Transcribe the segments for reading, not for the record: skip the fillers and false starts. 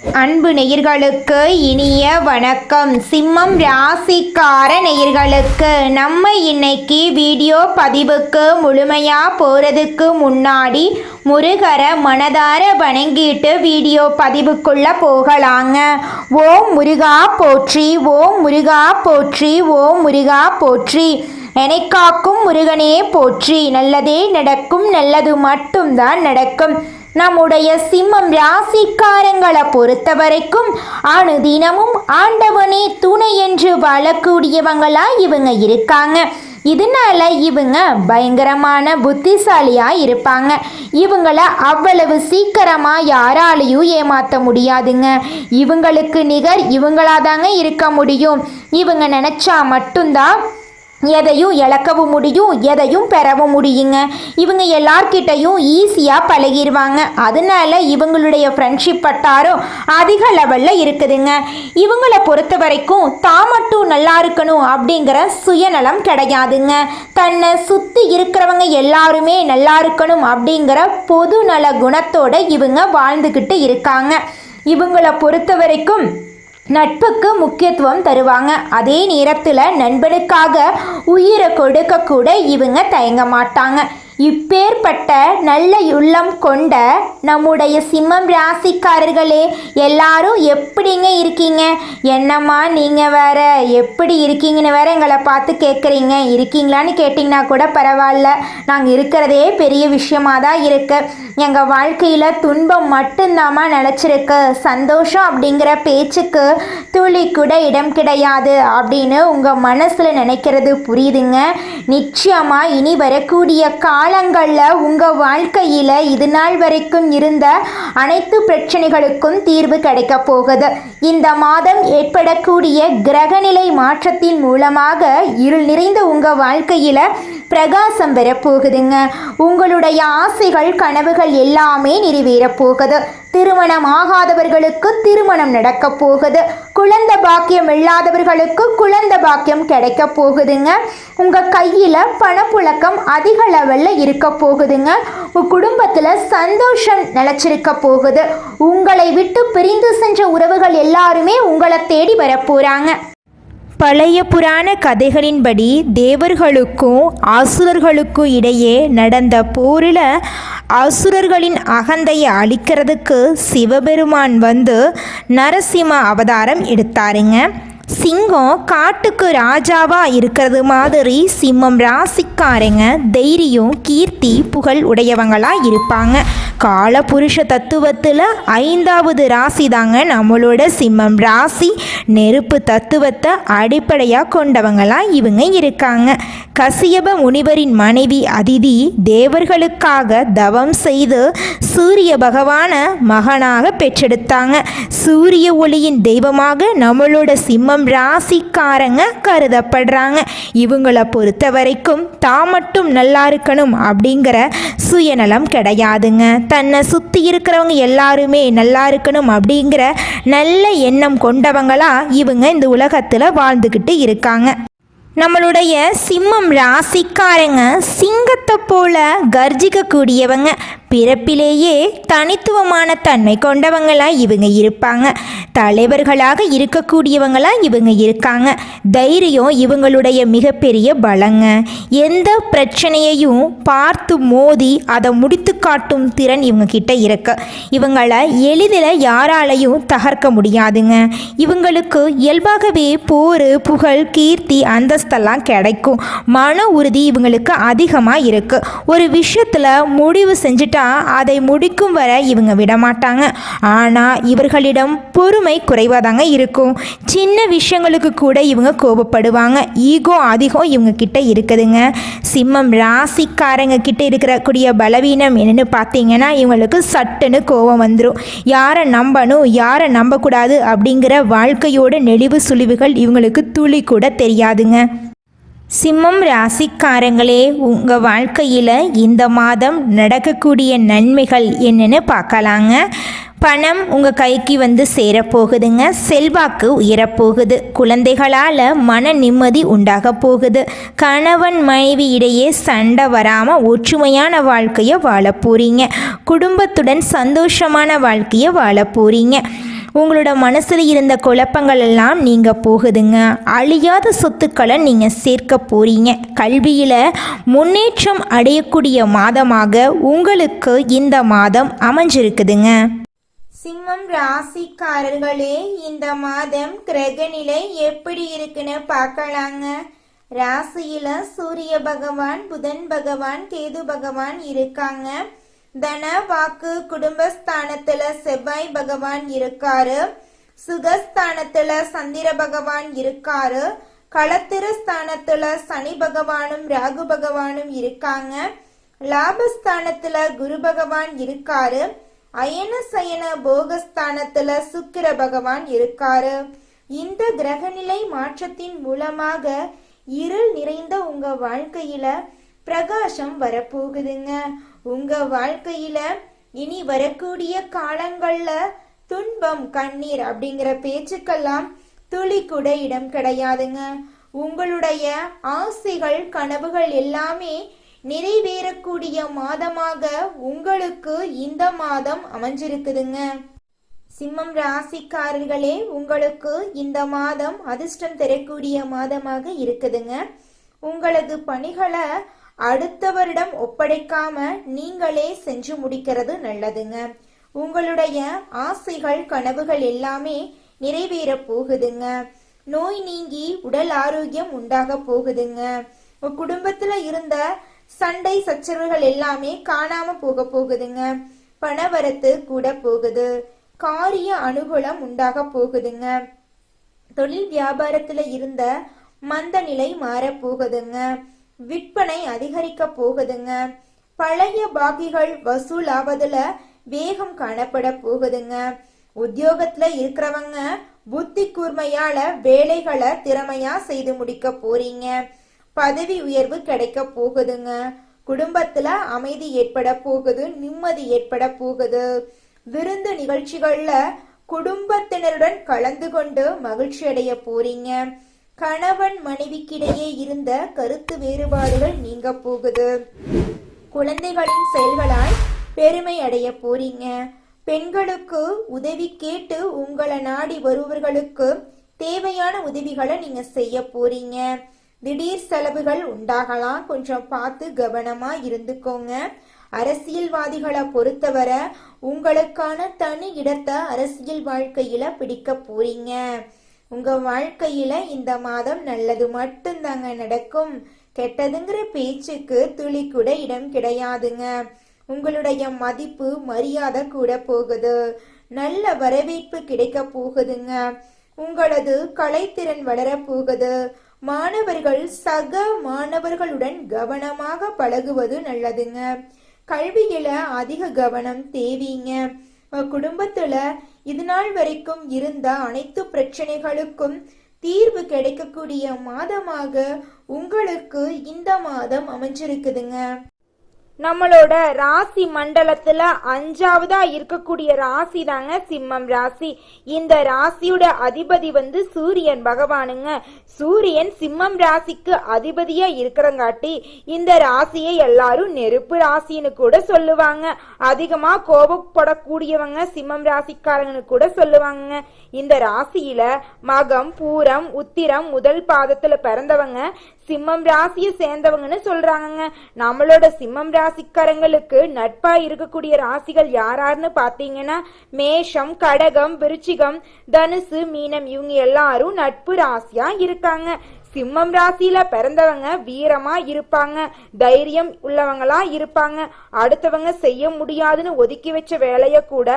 அன்பு நேயர்களுக்கு இனிய வணக்கம். சிம்மம் ராசிக்கார நேயர்களுக்கு நம்ம இன்னைக்கு வீடியோ பதிவுக்கு முழுமையாக போகிறதுக்கு முன்னாடி முருகரை மனதார வணங்கிட்டு வீடியோ பதிவுக்குள்ள போகலாங்க. ஓம் முருகா போற்றி, ஓம் முருகா போற்றி, ஓம் முருகா போற்றி. என்னை காக்கும் முருகனே போற்றி. நல்லதே நடக்கும், நல்லது மட்டும்தான் நடக்கும். நம்முடைய சிம்மம் ராசிக்காரங்களை பொறுத்த வரைக்கும் அனுதினமும் ஆண்டவனே துணை என்று வாழக்கூடியவங்களா இவங்க இருக்காங்க. இதனால இவங்க பயங்கரமான புத்திசாலியாக இருப்பாங்க. இவங்கள அவ்வளவு சீக்கிரமாக யாராலையும் ஏமாற்ற முடியாதுங்க. இவங்களுக்கு நிகர் இவங்களாதாங்க இருக்க முடியும். இவங்க நினச்சா மட்டும்தான் எதையும் இழக்கவும் முடியும், எதையும் பெறவும் முடியுங்க. இவங்க எல்லார்கிட்டையும் ஈஸியாக பழகிடுவாங்க. அதனால இவங்களுடைய ஃப்ரெண்ட்ஷிப் வட்டாரம் அதிக லெவலில் இருக்குதுங்க. இவங்களை பொறுத்த வரைக்கும் தான் மட்டும் நல்லா இருக்கணும் அப்படிங்கிற சுயநலம் கிடையாதுங்க. தன்னை சுற்றி இருக்கிறவங்க எல்லாருமே நல்லா இருக்கணும் அப்படிங்கிற பொது நல குணத்தோட இவங்க வாழ்ந்துக்கிட்டு இருக்காங்க. இவங்களை பொறுத்த வரைக்கும் நட்புக்கு முக்கியத்துவம் தருவாங்க. அதே நேரத்தில் நண்பனுக்காக உயிரை கொடுக்க கூட இவங்க தயங்க மாட்டாங்க. இப்பேற்பட்ட நல்ல உள்ளம் கொண்ட நம்முடைய சிம்மம் ராசிக்காரர்களே, எல்லாரும் எப்படிங்க இருக்கீங்க? என்னம்மா நீங்கள் வேற எப்படி இருக்கீங்கன்னு வேற எங்களை பார்த்து கேட்குறீங்க. இருக்கீங்களான்னு கேட்டிங்கன்னா கூட பரவாயில்ல, நாங்கள் இருக்கிறதே பெரிய விஷயமாக தான் இருக்கு. எங்கள் வாழ்க்கையில் துன்பம் மட்டும்தாம்மா நினச்சிருக்கு, சந்தோஷம் அப்படிங்கிற பேச்சுக்கு துளி கூட இடம் கிடையாது அப்படின்னு உங்கள் மனசில் நினைக்கிறது புரியுதுங்க. நிச்சயமாக இனி வரக்கூடிய காலங்களில் உங்கள் வாழ்க்கையில் இது நாள் வரைக்கும் இருந்த அனைத்து பிரச்சனைகளுக்கும் தீர்வு கிடைக்க போகுது. இந்த மாதம் ஏற்படக்கூடிய கிரகநிலை மாற்றத்தின் மூலமாக இருள் நிறைந்த உங்கள் வாழ்க்கையில் பிரகாசம் பெறப்போகுதுங்க. உங்களுடைய ஆசைகள் கனவுகள் எல்லாமே நிறைவேறப் போகுது. திருமணம் ஆகாதவர்களுக்கு திருமணம் நடக்க போகுது. குழந்தை பாக்கியம் இல்லாதவர்களுக்கு குழந்தை பாக்கியம் கிடைக்க போகுதுங்க. உங்கள் கையில் பணப்புழக்கம் அதிக லெவலில் இருக்க போகுதுங்க. உங்கள் குடும்பத்தில் சந்தோஷம் நிலச்சிருக்க போகுது. உங்களை விட்டு பிரிந்து சென்ற உறவுகள் எல்லாருமே உங்களை தேடி வரப்போகிறாங்க. பழைய புராண கதைகளின்படி தேவர்களுக்கும் அசுரர்களுக்கும் இடையே நடந்த போரில் அசுரர்களின் அகந்தையை அழிக்கிறதுக்கு சிவபெருமான் வந்து நரசிம்ம அவதாரம் எடுத்தாருங்க. சிங்கம் காட்டுக்கு ராஜாவாக இருக்கிறது மாதிரி சிம்மம் ராசிக்காரங்க தைரியம், கீர்த்தி, புகழ் உடையவங்களாக இருப்பாங்க. காலபுருஷ தத்துவத்தில் 5வது ராசி தாங்க நம்மளோட சிம்மம் ராசி. நெருப்பு தத்துவத்தை அடிப்படையாக கொண்டவங்களாக இவங்க இருக்காங்க. கசியப முனிவரின் மனைவி அதிதி தேவர்களுக்காக தவம் செய்து சூரிய பகவான மகனாக பெற்றெடுத்தாங்க. சூரிய ஒளியின் தெய்வமாக நம்மளோட சிம்மம் ராசிக்காரங்க கருதப்படுறாங்க. இவங்களை பொறுத்த வரைக்கும் தான் மட்டும் நல்லா இருக்கணும் அப்படிங்கிற சுயநலம் கிடையாதுங்க. தன்னை சுற்றி இருக்கிறவங்க எல்லாருமே நல்லா இருக்கணும் அப்படிங்கிற நல்ல எண்ணம் கொண்டவங்களா இவங்க இந்த உலகத்தில் வாழ்ந்துக்கிட்டு இருக்காங்க. நம்மளுடைய சிம்மம் ராசிக்காரங்க சிங்கத்தை போல கர்ஜிக்கக்கூடியவங்க. பிறப்பிலேயே தனித்துவமான தன்மை கொண்டவங்களாக இவங்க இருப்பாங்க. தலைவர்களாக இருக்கக்கூடியவங்களாக இவங்க இருக்காங்க. தைரியம் இவங்களுடைய மிகப்பெரிய பலங்க. எந்த பிரச்சனையையும் பார்த்து மோதி அதை முடித்து காட்டும் திறன் இவங்க கிட்ட இருக்கு. இவங்களை எளிதில் யாராலையும் தகர்க்க முடியாதுங்க. இவங்களுக்கு இயல்பாகவே போர், புகழ், கீர்த்தி, அந்தஸ்தெல்லாம் கிடைக்கும். மன உறுதி இவங்களுக்கு அதிகமாக இருக்கு. ஒரு விஷயத்தில் முடிவு செஞ்சுட்டா அதை முடிக்கும் வரை இவங்க விடமாட்டாங்க. ஆனால் இவர்களிடம் பொறுமை குறைவாதாங்க இருக்கும். சின்ன விஷயங்களுக்கு கூட இவங்க கோபப்படுவாங்க. ஈகோ அதிகம் இவங்க கிட்ட இருக்குதுங்க. சிம்மம் ராசிக்காரங்க கிட்ட இருக்கக்கூடிய பலவீனம் என்னன்னு பார்த்தீங்கன்னா, இவங்களுக்கு சட்டுன்னு கோபம் வந்துடும். யாரை நம்பணும், யாரை நம்பக்கூடாது அப்படிங்கிற வாழ்க்கையோட நெளிவு சுழிவுகள் இவங்களுக்கு துளி கூட தெரியாதுங்க. சிம்மம் ராசிக்காரங்களே, உங்கள் வாழ்க்கையில் இந்த மாதம் நடக்கக்கூடிய நன்மைகள் என்னென்னு பார்க்கலாங்க. பணம் உங்கள் கைக்கு வந்து சேரப்போகுதுங்க. செல்வாக்கு உயரப்போகுது. குழந்தைகளால் மன நிம்மதி உண்டாக போகுது. கணவன் மனைவி இடையே சண்டை வராமல் ஒற்றுமையான வாழ்க்கையை வாழ போகிறீங்க. குடும்பத்துடன் சந்தோஷமான வாழ்க்கையை வாழ போகிறீங்க. உங்களோட மனசில் இருந்த குழப்பங்கள் எல்லாம் நீங்கள் போகுதுங்க. அழியாத சொத்துக்களை நீங்கள் சேர்க்க போகிறீங்க. கல்வியில் முன்னேற்றம் அடையக்கூடிய மாதமாக உங்களுக்கு இந்த மாதம் அமைஞ்சிருக்குதுங்க. சிம்மம் ராசிக்காரர்களே, இந்த மாதம் கிரகநிலை எப்படி இருக்குன்னு பார்க்கலாங்க. ராசியில சூரிய பகவான், புதன் பகவான், கேது பகவான் இருக்காங்க. தன வாக்கு குடும்பஸ்தானத்துல செவ்வாய் பகவான் இருக்காரு. சுகஸ்தானத்துல சந்திர பகவான் இருக்காரு. களத்திர ஸ்தானத்துல சனி பகவானும் ராகு பகவானும் இருக்காங்க. லாபஸ்தானத்துல குரு பகவான் இருக்காரு. அயன சயன போகஸ்தானத்துல சுக்கிர பகவான் இருக்காரு. இந்த கிரகநிலை மாற்றத்தின் மூலமாக இருள் நிறைந்த உங்க வாழ்க்கையில பிரகாசம் வரப்போகுதுங்க. உங்க வாழ்க்கையில இனி வரக்கூடிய காலங்கள்ல துன்பம் கண்ணீர் அப்படிங்கிற பேச்சுக்கெல்லாம் துளி கூட இடம் கிடையாதுங்க. உங்களுடைய ஆசைகள் கனவுகள் எல்லாமே நிறைவேறக்கூடிய மாதமாக உங்களுக்கு இந்த மாதம் அமைஞ்சிருக்குதுங்க. சிம்மம் ராசிக்காரர்களே, உங்களுக்கு இந்த மாதம் அதிர்ஷ்டம் தரக்கூடிய மாதமாக இருக்குதுங்க. உங்களது பணிகளை அடுத்தவரிடம் ஒப்படைக்காம நீங்களே செஞ்சு முடிக்கிறது நல்லதுங்க. உங்களுடைய ஆசைகள் கனவுகள் எல்லாமே நிறைவேற போகுதுங்க. நோய் நீங்கி உடல் ஆரோக்கியம் உண்டாக போகுதுங்க. உங்க குடும்பத்துல இருந்த சண்டை சச்சரவுகள் எல்லாமே காணாம போக போகுதுங்க. பணவரத்து கூட போகுது. காரிய அனுகூலம் உண்டாக போகுதுங்க. தொழில் வியாபாரத்துல இருந்த மந்த நிலை மாற போகுதுங்க. விற்பனை அதிகரிக்க போகுதுங்க. பழைய பாக்கிகள் வசூல் ஆவதுல வேகம் காணப்பட போகுதுங்க. உத்தியோகத்துல இருக்கிறவங்க புத்தி கூர்மையால வேலைகளை திறமையா செய்து முடிக்க போறீங்க. பதவி உயர்வு கிடைக்க போகுதுங்க. குடும்பத்துல அமைதி ஏற்பட போகுது. நிம்மதி ஏற்பட போகுது. விருந்து நிகழ்ச்சிகள்ல குடும்பத்தினருடன் கலந்து கொண்டு மகிழ்ச்சி அடைய போறீங்க. கணவன் மனைவிக்கிடையே இருந்த கருத்து வேறுபாடுகள் நீங்க போகுது. குழந்தைகளின் செயல்களால் பெருமை அடைய போறீங்க. பெண்களுக்கு உதவி கேட்டு உங்களை நாடி வருபவர்களுக்கு தேவையான உதவிகளை நீங்க செய்ய போறீங்க. திடீர் செலவுகள் உண்டாகலாம், கொஞ்சம் பார்த்து கவனமா இருந்துக்கோங்க. அரசியல்வாதிகளை பொறுத்தவரை உங்களுக்கான தனி இடத்தை அரசியல் வாழ்க்கையில பிடிக்க போறீங்க. உங்க வாழ்க்கையில இந்த மாதம் நல்லது மட்டும்தாங்க நடக்கும். கெட்டதுங்கிற பேச்சுக்கு துளி கூட இடம் கிடையாதுங்க. உங்களுடைய மதிப்பு மரியாதை கூட போகுது. நல்ல வரவேற்பு கிடைக்க போகுதுங்க. உங்களது கலைத்திறன் வளர போகுது. மாணவர்கள் சக மாணவர்களுடன் கவனமாக பழகுவது நல்லதுங்க. கல்வியில அதிக கவனம் தேவைங்க. குடும்பத்துல இது நாள் வரைக்கும் இருந்த அனைத்து பிரச்சனைகளுக்கும் தீர்வு கிடைக்கக்கூடிய மாதமாக உங்களுக்கு இந்த மாதம் அமைஞ்சிருக்குதுங்க. நம்மளோட ராசி மண்டலத்துல 5வதா இருக்கக்கூடிய ராசி தாங்க சிம்மம் ராசி. இந்த ராசியோட அதிபதி சூரியன் பகவானுங்க. சூரியன் சிம்மம் ராசிக்கு அதிபதியா இருக்கிறங்காட்டி இந்த ராசியை எல்லாரும் நெருப்பு ராசின்னு கூட சொல்லுவாங்க. அதிகமா கோபப்படக்கூடியவங்க சிம்மம் ராசிக்காரங்கன்னு கூட சொல்லுவாங்க. இந்த ராசியில மகம், பூரம், உத்திரம் முதல் பாதத்துல பிறந்தவங்க சிம்மம் ராசியை சேர்ந்தவங்கன்னு சொல்றாங்க. நம்மளோட சிம்மம் ராசிக்காரங்களுக்கு நட்பா இருக்கக்கூடிய ராசிகள் யாராருன்னு பாத்தீங்கன்னா மேஷம், கடகம், விருச்சிகம், தனுசு, மீனம் இவங்க எல்லாரும் நட்பு ராசியா இருக்காங்க. சிம்மம் ராசியில பிறந்தவங்க வீரமா இருப்பாங்க. தைரியம் உள்ளவங்களா இருப்பாங்க. அடுத்தவங்க செய்ய முடியாதுன்னு ஒதுக்கி வச்ச வேலைய கூட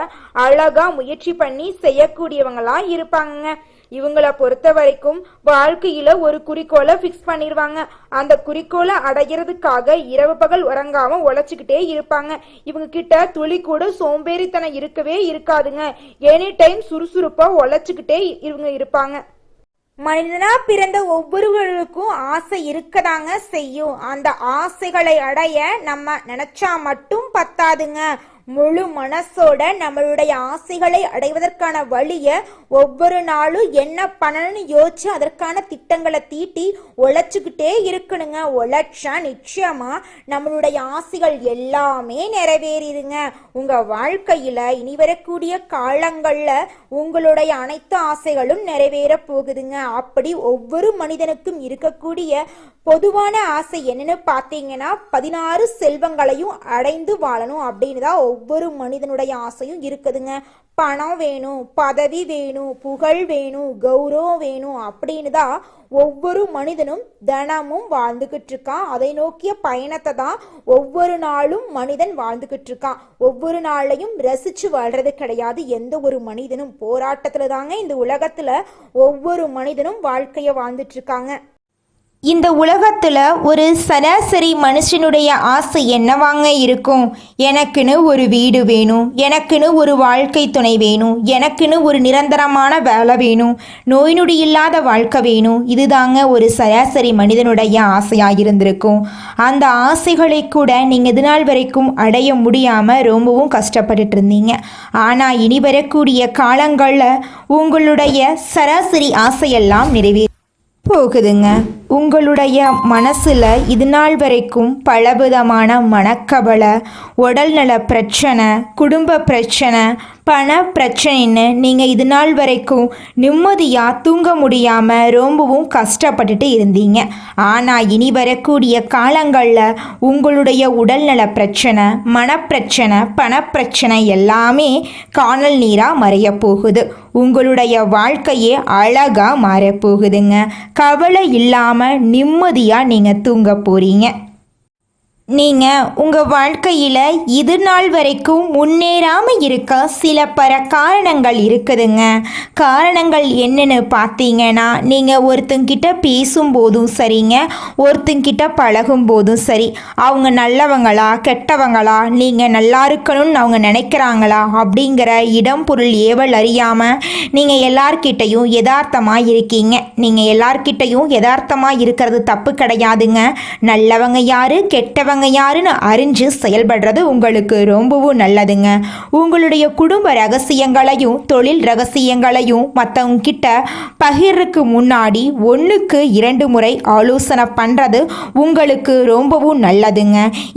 அழகா முயற்சி பண்ணி செய்யக்கூடியவங்களா இருப்பாங்க. இவங்கள பொறுத்த வரைக்கும் வாழ்க்கையில ஒரு குறிக்கோளை பிக்ஸ் பண்ணிருவாங்க. அந்த குறிக்கோளை அடைகிறதுக்காக இரவு பகல் உறங்காம உழைச்சுக்கிட்டே இருப்பாங்க. இவங்க கிட்ட துளி கூட சோம்பேறித்தனம் இருக்கவே இருக்காதுங்க. எனி டைம் சுறுசுறுப்பா உழைச்சுக்கிட்டே இவங்க இருப்பாங்க. மனிதனா பிறந்த ஒவ்வொருவருக்கும் ஆசை இருக்கதாங்க செய்யும். அந்த ஆசைகளை அடைய நம்ம நினைச்சா மட்டும் பத்தாதுங்க. முழு மனசோட நம்மளுடைய ஆசைகளை அடைவதற்கான வழியை ஒவ்வொரு நாளும் என்ன பண்ணணும்னு யோசிச்சு அதற்கான திட்டங்களை தீட்டி உழைச்சிக்கிட்டே இருக்கணுங்க. உழைச்சா நிச்சயமா நம்மளுடைய ஆசைகள் எல்லாமே நிறைவேறிடுங்க. உங்க வாழ்க்கையில இனி வரக்கூடிய காலங்கள்ல உங்களுடைய அனைத்து ஆசைகளும் நிறைவேற போகுதுங்க. அப்படி ஒவ்வொரு மனிதனுக்கும் இருக்கக்கூடிய பொதுவான ஆசை என்னன்னு பார்த்தீங்கன்னா 16 செல்வங்களையும் அடைந்து வாழணும் அப்படின்னு தான் ஒவ்வொரு மனிதனுடைய ஆசையும் இருக்குதுங்க. பணம் வேணும், பதவி வேணும், புகழ் வேணும், கௌரவம் வேணும் அப்படின்னு தான் ஒவ்வொரு மனிதனும் தினமும் வாழ்ந்துகிட்டு இருக்கான். அதை நோக்கிய பயணத்தை தான் ஒவ்வொரு நாளும் மனிதன் வாழ்ந்துகிட்டு இருக்கான். ஒவ்வொரு நாளையும் ரசிச்சு வாழ்றது கிடையாது எந்த ஒரு மனிதனும். போராட்டத்துல தாங்க இந்த உலகத்துல ஒவ்வொரு மனிதனும் வாழ்க்கைய வாழ்ந்துட்டு இருக்காங்க. இந்த உலகத்தில் ஒரு சராசரி மனுஷனுடைய ஆசை என்னவாங்க இருக்கும்? எனக்குன்னு ஒரு வீடு வேணும், எனக்குன்னு ஒரு வாழ்க்கை துணை வேணும், எனக்குன்னு ஒரு நிரந்தரமான வேலை வேணும், நோய் நொடி இல்லாத வாழ்க்கை வேணும். இதுதாங்க ஒரு சராசரி மனிதனுடைய ஆசையாக இருந்திருக்கும். அந்த ஆசைகளை கூட நீங்கள் இது நாள் வரைக்கும் அடைய முடியாமல் ரொம்பவும் கஷ்டப்பட்டுட்டு இருந்தீங்க. ஆனால் இனி வரக்கூடிய காலங்களில் உங்களுடைய சராசரி ஆசையெல்லாம் நிறைவேறும் போகுதுங்க. உங்களுடைய மனசில் இது நாள் வரைக்கும் பலவிதமான மனக்கவலை, உடல்நல பிரச்சனை, குடும்ப பிரச்சனை, பண பிரச்சனைன்னு நீங்கள் இது நாள் வரைக்கும் நிம்மதியாக தூங்க முடியாமல் ரொம்பவும் கஷ்டப்பட்டுட்டு இருந்தீங்க. ஆனால் இனி வரக்கூடிய காலங்களில் உங்களுடைய உடல்நல பிரச்சனை, மனப்பிரச்சனை, பணப்பிரச்சனை எல்லாமே காணல் நீராக மறைய போகுது. உங்களுடைய வாழ்க்கையே அழகாக மாறப்போகுதுங்க. கவலை இல்லாமல் நிம்மதியாக நீங்கள் தூங்க போகிறீங்க. நீங்கள் உங்கள் வாழ்க்கையில் இது நாள் வரைக்கும் முன்னேறாமல் இருக்க சில காரணங்கள் இருக்குதுங்க. காரணங்கள் என்னன்னு பார்த்தீங்கன்னா, நீங்கள் ஒருத்தங்கிட்ட பேசும்போதும் சரிங்க, ஒருத்தங்கிட்ட பழகும் போதும் சரி, அவங்க நல்லவங்களா கெட்டவங்களா, நீங்கள் நல்லா இருக்கணும்னு அவங்க நினைக்கிறாங்களா அப்படிங்கிற இடம் பொருள் ஏவல் அறியாமல் நீங்கள் எல்லார்கிட்டையும் யதார்த்தமாக இருக்கீங்க. நீங்கள் எல்லார்கிட்டையும் யதார்த்தமாக இருக்கிறது தப்பு கிடையாதுங்க. நல்லவங்க யாரு கெட்டவங்க யாருன்னு அறிஞ்சு செயல்படுறது உங்களுக்கு ரொம்பவும் நல்லதுங்க. உங்களுடைய குடும்ப ரகசியங்களையும் தொழில் ரகசியங்களையும் மற்றவங்க கிட்ட பகிர்றதுக்கு முன்னாடி 1க்கு 2 முறை ஆலோசனை பண்ணுறது உங்களுக்கு ரொம்பவும் நல்லதுங்க.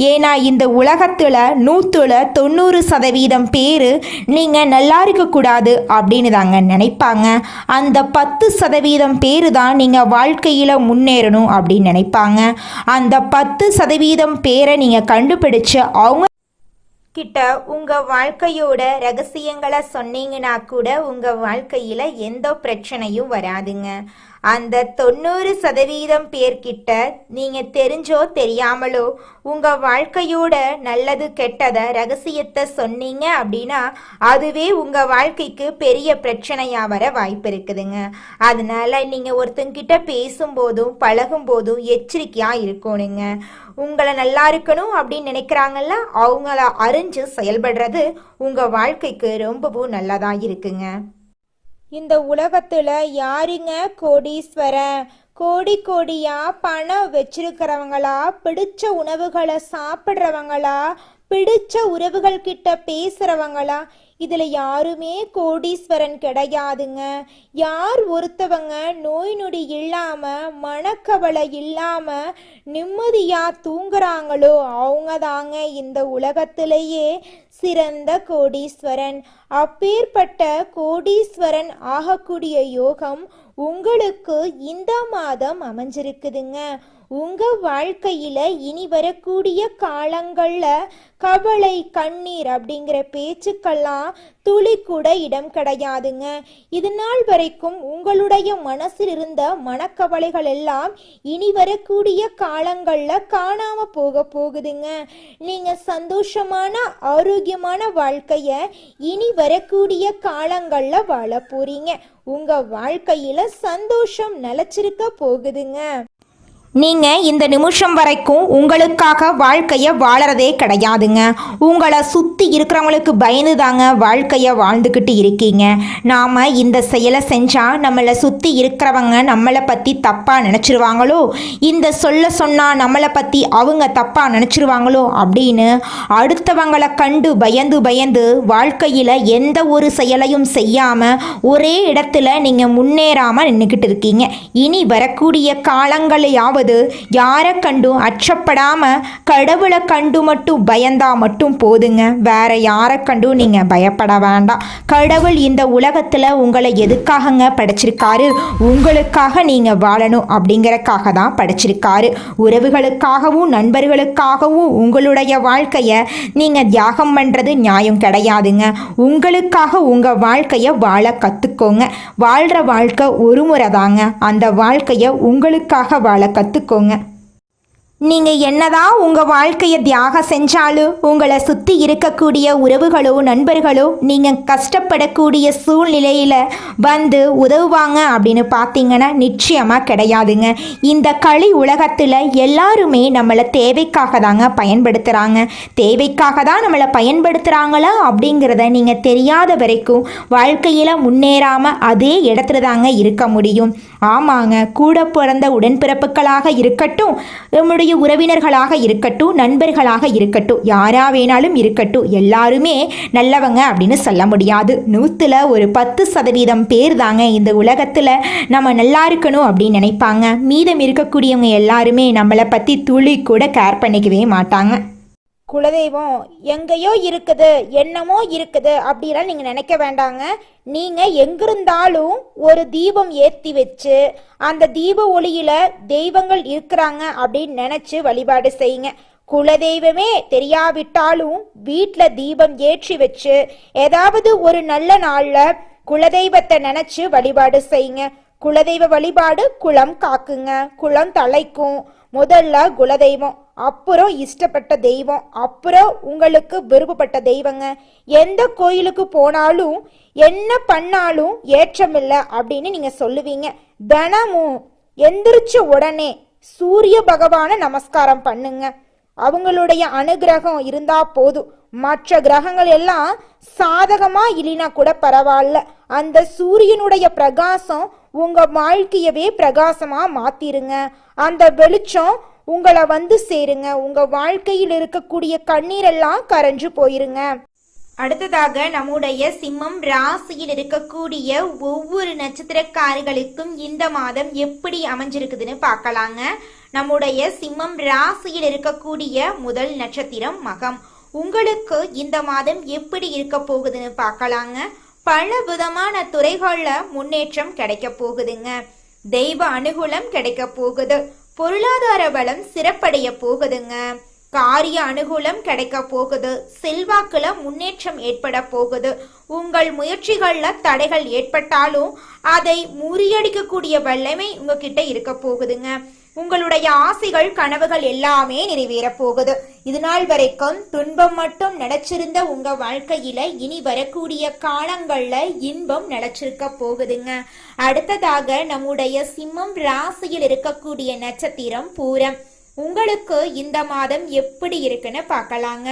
ஏன்னா இந்த உலகத்தில் 190% பேர் நீங்கள் நல்லா இருக்கக்கூடாது அப்படின்னு தாங்க நினைப்பாங்க. அந்த 10% பேர் தான் நீங்கள் வாழ்க்கையில் முன்னேறணும் அப்படின்னு நினைப்பாங்க. அந்த 10% பேரை நீங்கள் கண்டுபிடிச்சு அவங்க கிட்ட உங்கள் வாழ்க்கையோட ரகசியங்களை சொன்னீங்கன்னா கூட உங்கள் வாழ்க்கையில் எந்த பிரச்சனையும் வராதுங்க. அந்த 90% பேர்கிட்ட நீங்கள் தெரிஞ்சோ தெரியாமலோ உங்கள் வாழ்க்கையோட நல்லது கெட்டதை ரகசியத்தை சொன்னீங்க அப்படின்னா அதுவே உங்கள் வாழ்க்கைக்கு பெரிய பிரச்சனையாக வர வாய்ப்பு இருக்குதுங்க. அதனால நீங்கள் ஒருத்தங்கிட்ட பேசும்போதும் பழகும்போதும் எச்சரிக்கையாக இருக்கணுங்க. உங்களை நல்லா இருக்கணும் அப்படின்னு நினைக்கிறாங்கல்ல, அவங்கள அறிஞ்சு செயல்படுறது உங்கள் வாழ்க்கைக்கு ரொம்பவும் நல்லதாக இருக்குங்க. இந்த உலகத்தில் யாருங்க கோடீஸ்வரன்? கோடி கோடியா பணம் வச்சிருக்கிறவங்களா, பிடிச்ச உணவுகளை சாப்பிட்றவங்களா, பிடிச்ச உறவுகள் கிட்ட பேசுறவங்களா? இதுல யாருமே கோடீஸ்வரன் கிடையாதுங்க. யார் ஒருத்தவங்க நோய் நொடி இல்லாம மனக்கவலை இல்லாம நிம்மதியா தூங்குறாங்களோ அவங்க தாங்க இந்த உலகத்திலேயே சிறந்த கோடீஸ்வரன். அப்பேற்பட்ட கோடீஸ்வரன் ஆகக்கூடிய யோகம் உங்களுக்கு இந்த மாதம் அமைஞ்சிருக்குதுங்க. உங்க வாழ்க்கையில இனி வரக்கூடிய காலங்கள்ல கவலை கண்ணீர் அப்படிங்கிற பேச்சுக்கெல்லாம் துளி கூட இடம் கிடையாதுங்க. இது நாள் வரைக்கும் உங்களுடைய மனசில் இருந்த மனக்கவலைகள் எல்லாம் இனி வரக்கூடிய காலங்கள்ல காணாம போகுதுங்க. நீங்க சந்தோஷமான ஆரோக்கியமான வாழ்க்கைய இனி வரக்கூடிய காலங்கள்ல வாழ போறீங்க. உங்க வாழ்க்கையில சந்தோஷம் நிலைச்சிருக்க போகுதுங்க. நீங்கள் இந்த நிமிஷம் வரைக்கும் உங்களுக்காக வாழ்க்கையை வாழறதே கிடையாதுங்க. உங்களை சுற்றி இருக்கிறவங்களுக்கு பயந்து தாங்க வாழ்க்கையை வாழ்ந்துக்கிட்டு இருக்கீங்க. நாம் இந்த செயலை செஞ்சால் நம்மளை சுற்றி இருக்கிறவங்க நம்மளை பற்றி தப்பாக நினச்சிருவாங்களோ, இந்த சொன்னால் நம்மளை பற்றி அவங்க தப்பாக நினச்சிருவாங்களோ அப்படின்னு அடுத்தவங்களை கண்டு பயந்து பயந்து வாழ்க்கையில் எந்த ஒரு செயலையும் செய்யாமல் ஒரே இடத்துல நீங்கள் முன்னேறாமல் நின்றுக்கிட்டு இருக்கீங்க. இனி வரக்கூடிய காலங்களையாவது யாரை கண்டும் அச்சப்படாம கடவுளை கண்டு மட்டும் பயந்தா மட்டும் போதுங்க. வேற யாரை கண்டும் நீங்க பயப்பட வேண்டாம். கடவுள் இந்த உலகத்துல உங்களை எதுக்காகங்க படைச்சிருக்காரு? உங்களுக்காக நீங்க வாழணும் அப்படிங்கறக்காக தான் படைச்சிருக்காரு. உறவுகளுக்காகவும் நண்பர்களுக்காகவும் உங்களுடைய வாழ்க்கைய நீங்க தியாகம் பண்றது நியாயம் கிடையாதுங்க. உங்களுக்காக உங்க வாழ்க்கைய வாழ கத்துக்கோங்க. வாழ்ற வாழ்க்கை ஒரு முறை தாங்க. அந்த வாழ்க்கைய உங்களுக்காக வாழ கற்றுக்கோங்க. நீங்கள் என்னதான் உங்கள் வாழ்க்கையை தியாகம் செஞ்சாலும் உங்களை சுற்றி இருக்கக்கூடிய உறவுகளோ நண்பர்களோ நீங்கள் கஷ்டப்படக்கூடிய சூழ்நிலையில் வந்து உதவுவாங்க அப்படின்னு பார்த்தீங்கன்னா நிச்சயமாக கிடையாதுங்க. இந்த களி உலகத்தில் எல்லாருமே நம்மளை தேவைக்காக தாங்க பயன்படுத்துகிறாங்க. தேவைக்காக தான் நம்மளை பயன்படுத்துகிறாங்களா அப்படிங்கிறத நீங்கள் தெரியாத வரைக்கும் வாழ்க்கையில் முன்னேறாமல் அதே இடத்துல தாங்க இருக்க முடியும். ஆமாங்க, கூட பிறந்த உடன்பிறப்புகளாக இருக்கட்டும், நம்முடைய உறவினர்களாக இருக்கட்டும், நண்பர்களாக இருக்கட்டும், யாரா வேணாலும் இருக்கட்டும், எல்லாருமே நல்லவங்க அப்படின்னு சொல்ல முடியாது. 100ல் ஒரு 10% பேர் தாங்க இந்த உலகத்தில் நம்ம நல்லா இருக்கணும் அப்படின்னு நினைப்பாங்க. மீதம் இருக்கக்கூடியவங்க எல்லாருமே நம்மளை பற்றி துளி கூட கேர் பண்ணிக்கவே மாட்டாங்க. குலதெய்வம் எங்கேயோ இருக்குது, என்னமோ இருக்குது அப்படிலாம் நீங்கள் நினைக்க வேண்டாங்க. நீங்கள் எங்கிருந்தாலும் ஒரு தீபம் ஏற்றி வச்சு அந்த தீப ஒளியில் தெய்வங்கள் இருக்கிறாங்க அப்படின்னு நினச்சி வழிபாடு செய்யுங்க. குலதெய்வமே தெரியாவிட்டாலும் வீட்டில் தீபம் ஏற்றி வச்சு ஏதாவது ஒரு நல்ல நாளில் குலதெய்வத்தை நினச்சி வழிபாடு செய்யுங்க. குலதெய்வ வழிபாடு குலம் காக்குங்க, குலம் தலைக்கும். முதல்ல குலதெய்வம், அப்புறம் இஷ்டப்பட்ட தெய்வம், அப்புறம் உங்களுக்கு விருப்பப்பட்ட தெய்வங்க. எந்த கோயிலுக்கு போனாலும் என்ன பண்ணாலும் ஏற்றமில்லை அப்படின்னு நீங்க சொல்லுவீங்க. தினமும் எந்திரிச்ச உடனே சூரிய பகவானை நமஸ்காரம் பண்ணுங்க. அவங்களுடைய அனுகிரகம் இருந்தா போதும். மற்ற கிரகங்கள் எல்லாம் சாதகமா இல்லைனா கூட பரவாயில்ல, அந்த சூரியனுடைய பிரகாசம் உங்க வாழ்க்கையவே பிரகாசமா மாத்திருங்க. அந்த வெளிச்சம் உங்களை வந்து சேருங்க. உங்க வாழ்க்கையில் இருக்கக்கூடிய கண்ணீரெல்லாம் கரைஞ்சு போயிருங்க. அடுத்ததாக நம்முடைய சிம்மம் ராசியில் இருக்கக்கூடிய ஒவ்வொரு நட்சத்திரக்காரர்களுக்கும் இந்த மாதம் எப்படி அமைஞ்சிருக்குதுன்னு பார்க்கலாங்க. நம்முடைய சிம்மம் ராசியில் இருக்கக்கூடிய முதல் நட்சத்திரம் மகம். உங்களுக்கு இந்த மாதம் எப்படி இருக்க போகுதுன்னு பார்க்கலாங்க. பல விதமான துறைகளில் முன்னேற்றம் கிடைக்க போகுதுங்க. தெய்வ அனுகூலம் கிடைக்க போகுது. பொருளாதார பலம் சிறப்படைய போகுதுங்க. காரிய அனுகூலம் கிடைக்க போகுது. செல்வாக்குல முன்னேற்றம் ஏற்பட போகுது. உங்கள் முயற்சிகள்ல தடைகள் ஏற்பட்டாலும் அதை முறியடிக்கக்கூடிய வல்லமை உங்ககிட்ட இருக்க போகுதுங்க. உங்களுடைய ஆசைகள் கனவுகள் எல்லாமே நிறைவேற போகுது. இது நாள் வரைக்கும் துன்பம் மட்டும் நினைச்சிருந்த உங்க வாழ்க்கையில இனி வரக்கூடிய காலங்கள்ல இன்பம் நினைச்சிருக்க போகுதுங்க. அடுத்ததாக நம்முடைய சிம்மம் ராசியில் இருக்கக்கூடிய நட்சத்திரம் பூரம். உங்களுக்கு இந்த மாதம் எப்படி இருக்குன்னு பார்க்கலாங்க.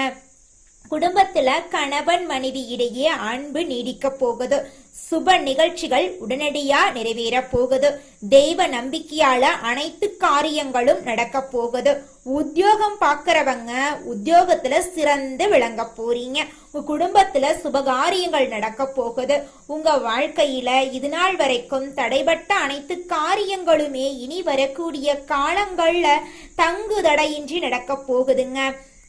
குடும்பத்துல கணவன் மனைவி இடையே அன்பு நீடிக்க போகுது. சுப நிகழ்ச்சிகள் உடனடியா நிறைவேற போகுது. தெய்வ நம்பிக்கையால அனைத்து காரியங்களும் நடக்க போகுது. உத்தியோகம் பார்க்கறவங்க உத்தியோகத்துல சிறந்து விளங்க போறீங்க. உங்க குடும்பத்துல சுபகாரியங்கள் நடக்க போகுது. உங்க வாழ்க்கையில இது நாள் வரைக்கும் தடைபட்ட அனைத்து காரியங்களுமே இனி வரக்கூடிய காலங்கள்ல தங்கு தடையின்றி நடக்க போகுதுங்க.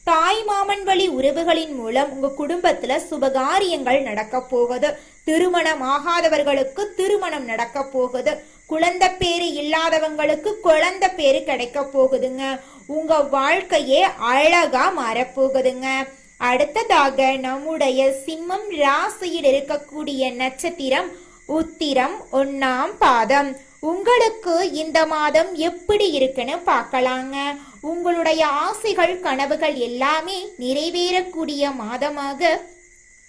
தாய் மாமன் வழி உறவுகளின் மூலம் உங்க குடும்பத்துல சுபகாரியங்கள் நடக்க போகுது. திருமணம் ஆகாதவர்களுக்கு திருமணம் நடக்க போகுது. குழந்தை பேரு இல்லாதவங்களுக்கு குழந்தை பேரு கிடைக்க போகுதுங்க. உங்க வாழ்க்கையே அழகா மாறப்போகுதுங்க. அடுத்ததாக நம்முடைய சிம்மம் ராசியில் இருக்கக்கூடிய நட்சத்திரம் உத்திரம் 1ஆம் பாதம். உங்களுக்கு இந்த மாதம் எப்படி இருக்குன்னு பார்க்கலாங்க. உங்களுடைய ஆசைகள் கனவுகள் எல்லாமே நிறைவேறக்கூடிய மாதமாக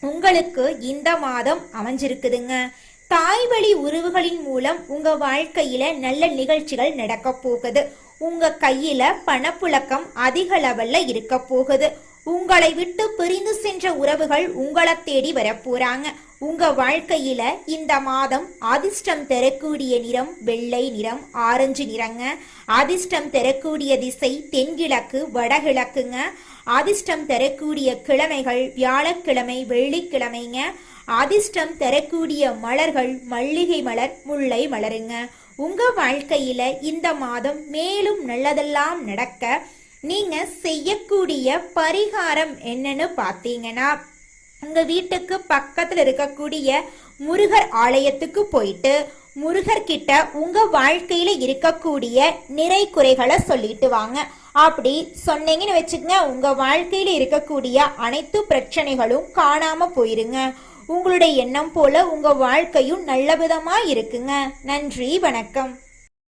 உங்களுக்கு இந்த மாதம் அமைஞ்சிருக்குதுங்க. தாய் வழி உறவுகளின் மூலம் உங்க வாழ்க்கையில நல்ல நிகழ்ச்சிகள் நடக்க போகுது. உங்க கையில பணப்புழக்கம் அதிக லெவல்ல இருக்க போகுது. உங்களை விட்டு பிரிந்து சென்ற உறவுகள் உங்களை தேடி வரப்போறாங்க. உங்க வாழ்க்கையில இந்த மாதம் அதிர்ஷ்டம் தரக்கூடிய நிறம் வெள்ளை நிறம், ஆரஞ்சு நிறங்க. அதிர்ஷ்டம் தரக்கூடிய திசை தென்கிழக்கு வடகிழக்குங்க. அதிர்ஷ்டம் தரக்கூடிய கிழமைகள் வியாழக்கிழமை வெள்ளிக்கிழமைங்க. அதிர்ஷ்டம் தரக்கூடிய மலர்கள் மல்லிகை மலர் முல்லை மலருங்க. உங்க வாழ்க்கையில இந்த மாதம் மேலும் நல்லதெல்லாம் நடக்க நீங்க செய்யக்கூடிய பரிகாரம் என்னன்னு பார்த்தீங்கன்னா, உங்க வீட்டுக்கு பக்கத்துல இருக்கக்கூடிய முருகர் ஆலயத்துக்கு போயிட்டு முருகர் கிட்ட உங்க வாழ்க்கையில இருக்கக்கூடிய நிறை குறைகளை சொல்லிட்டு வாங்க. அப்படி சொன்னீங்கன்னு வச்சுக்கங்க, உங்க வாழ்க்கையில இருக்கக்கூடிய அனைத்து பிரச்சனைகளும் காணாம போயிருங்க. உங்களுடைய எண்ணம் போல உங்க வாழ்க்கையும் நல்ல விதமா இருக்குங்க. நன்றி, வணக்கம்.